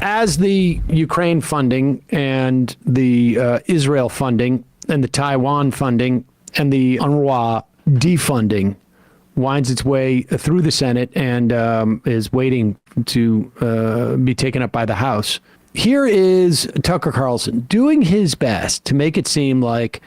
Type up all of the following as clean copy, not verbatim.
as the Ukraine funding and the Israel funding and the Taiwan funding and the UNRWA defunding winds its way through the Senate and is waiting to be taken up by the House, here is Tucker Carlson doing his best to make it seem like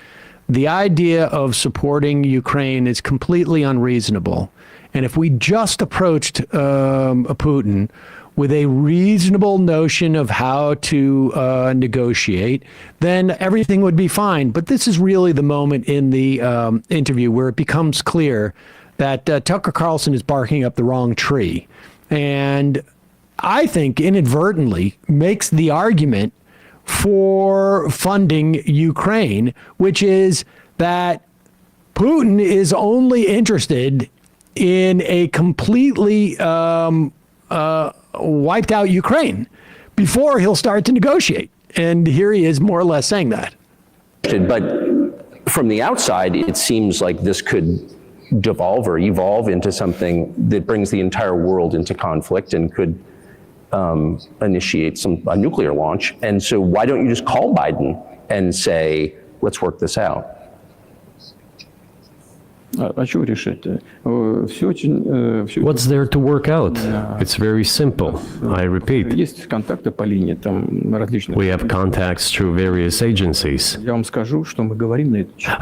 the idea of supporting Ukraine is completely unreasonable. And if we just approached Putin with a reasonable notion of how to negotiate, then everything would be fine. But this is really the moment in the interview where it becomes clear that Tucker Carlson is barking up the wrong tree. And I think inadvertently makes the argument for funding Ukraine, which is that Putin is only interested in a completely wiped out Ukraine before he'll start to negotiate. And here he is more or less saying that. But from the outside, it seems like this could devolve or evolve into something that brings the entire world into conflict and could initiate a nuclear launch. And so why don't you just call Biden and say, let's work this out? What's there to work out? It's very simple. I repeat. We have contacts through various agencies. I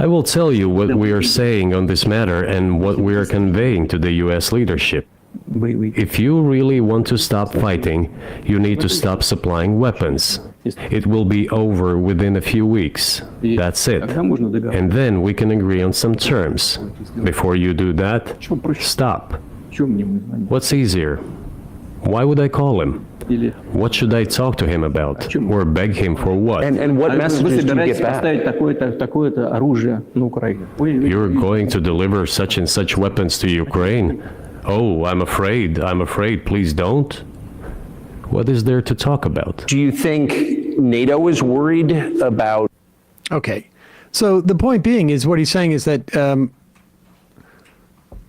will tell you what we are saying on this matter and what we are conveying to the U.S. leadership. If you really want to stop fighting, you need to stop supplying weapons. It will be over within a few weeks. That's it. And then we can agree on some terms. Before you do that, stop. What's easier? Why would I call him? What should I talk to him about? Or beg him for what? And what messages do you get back? You're going to deliver such and such weapons to Ukraine? Oh, I'm afraid, please don't. What is there to talk about? Do you think NATO is worried about? Okay, so the point being is what he's saying is that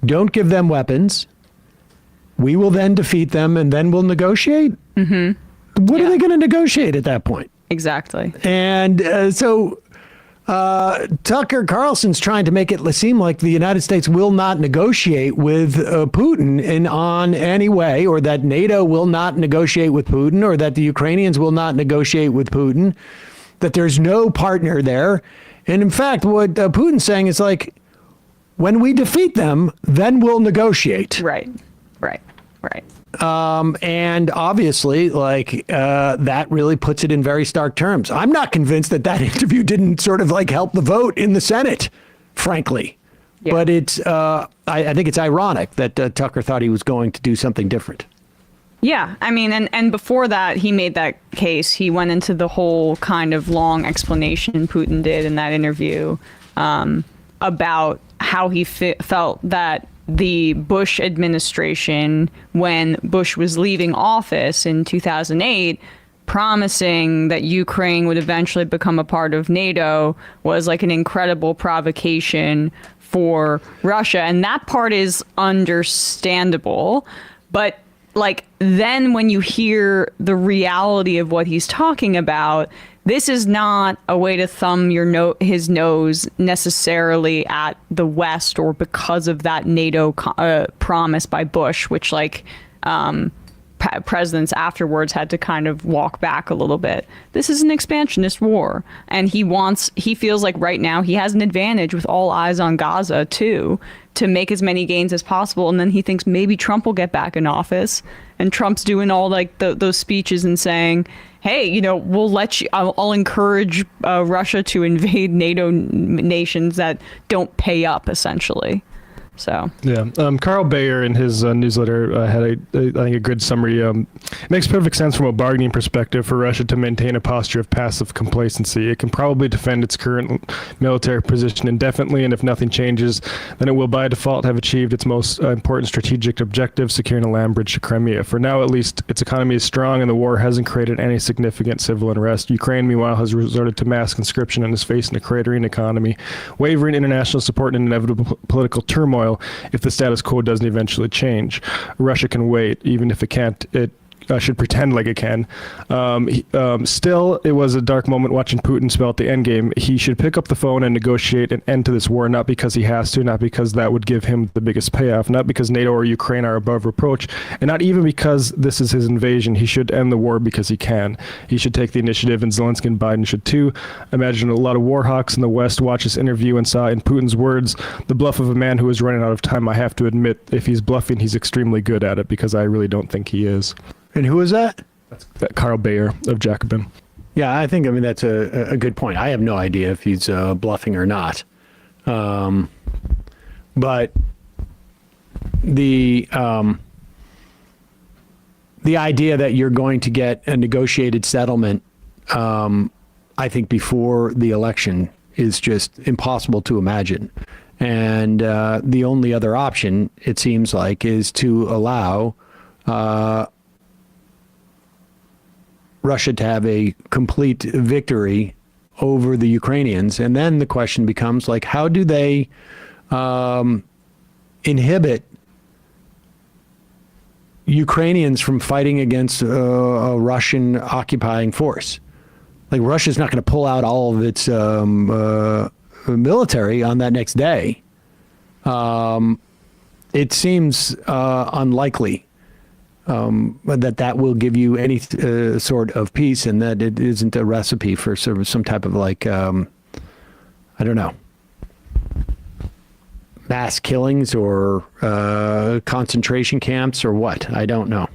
don't give them weapons. We will then defeat them and then we'll negotiate. Mm-hmm. What are they going to negotiate at that point? Exactly. And so Tucker Carlson's trying to make it seem like the United States will not negotiate with Putin in on any way, or that NATO will not negotiate with Putin, or that the Ukrainians will not negotiate with Putin, that there's no partner there. And in fact, what Putin's saying is like, when we defeat them, then we'll negotiate. Right. And obviously, that really puts it in very stark terms. I'm not convinced that interview didn't sort of help the vote in the Senate, frankly. Yeah. But it's I think it's ironic that Tucker thought he was going to do something different. Yeah, I mean, and before that, he made that case. He went into the whole kind of long explanation Putin did in that interview about how he felt that the Bush administration, when Bush was leaving office in 2008, promising that Ukraine would eventually become a part of NATO, was like an incredible provocation for Russia. And that part is understandable. But then when you hear the reality of what he's talking about, this is not a way to thumb his nose necessarily at the West or because of that NATO promise by Bush, which presidents afterwards had to kind of walk back a little bit. This is an expansionist war, and he feels like right now he has an advantage with all eyes on Gaza too, to make as many gains as possible. And then he thinks maybe Trump will get back in office, and Trump's doing all those speeches and saying, hey, we'll let you, I'll encourage Russia to invade NATO nations that don't pay up, essentially. So yeah, Carl Bayer in his newsletter had I think a good summary. It makes perfect sense from a bargaining perspective for Russia to maintain a posture of passive complacency. It can probably defend its current military position indefinitely, and if nothing changes, then it will by default have achieved its most important strategic objective, securing a land bridge to Crimea. For now, at least, its economy is strong, and the war hasn't created any significant civil unrest. Ukraine, meanwhile, has resorted to mass conscription and is facing a cratering economy, wavering international support, and inevitable political turmoil if the status quo doesn't eventually change. Russia can wait, even if it can't. It should pretend like it can. Still, it was a dark moment watching Putin spell out the end game. He should pick up the phone and negotiate an end to this war, not because he has to, not because that would give him the biggest payoff, not because NATO or Ukraine are above reproach, and not even because this is his invasion. He should end the war because he can. He should take the initiative, and Zelensky and Biden should too. Imagine a lot of war hawks in the West watched this interview and saw in Putin's words the bluff of a man who is running out of time. I have to admit, if he's bluffing, he's extremely good at it, because I really don't think he is. And who is that? That's Carl Bayer of Jacobin. Yeah, I think, that's a good point. I have no idea if he's bluffing or not. But the idea that you're going to get a negotiated settlement, I think before the election is just impossible to imagine. And the only other option, it seems like, is to allow Russia to have a complete victory over the Ukrainians. And then the question becomes, like, how do they inhibit Ukrainians from fighting against a Russian occupying force? Like, Russia's not going to pull out all of its military on that next day. It seems unlikely that will give you any sort of peace, and that it isn't a recipe for sort of some type of, like, I don't know, mass killings or concentration camps or what. I don't know.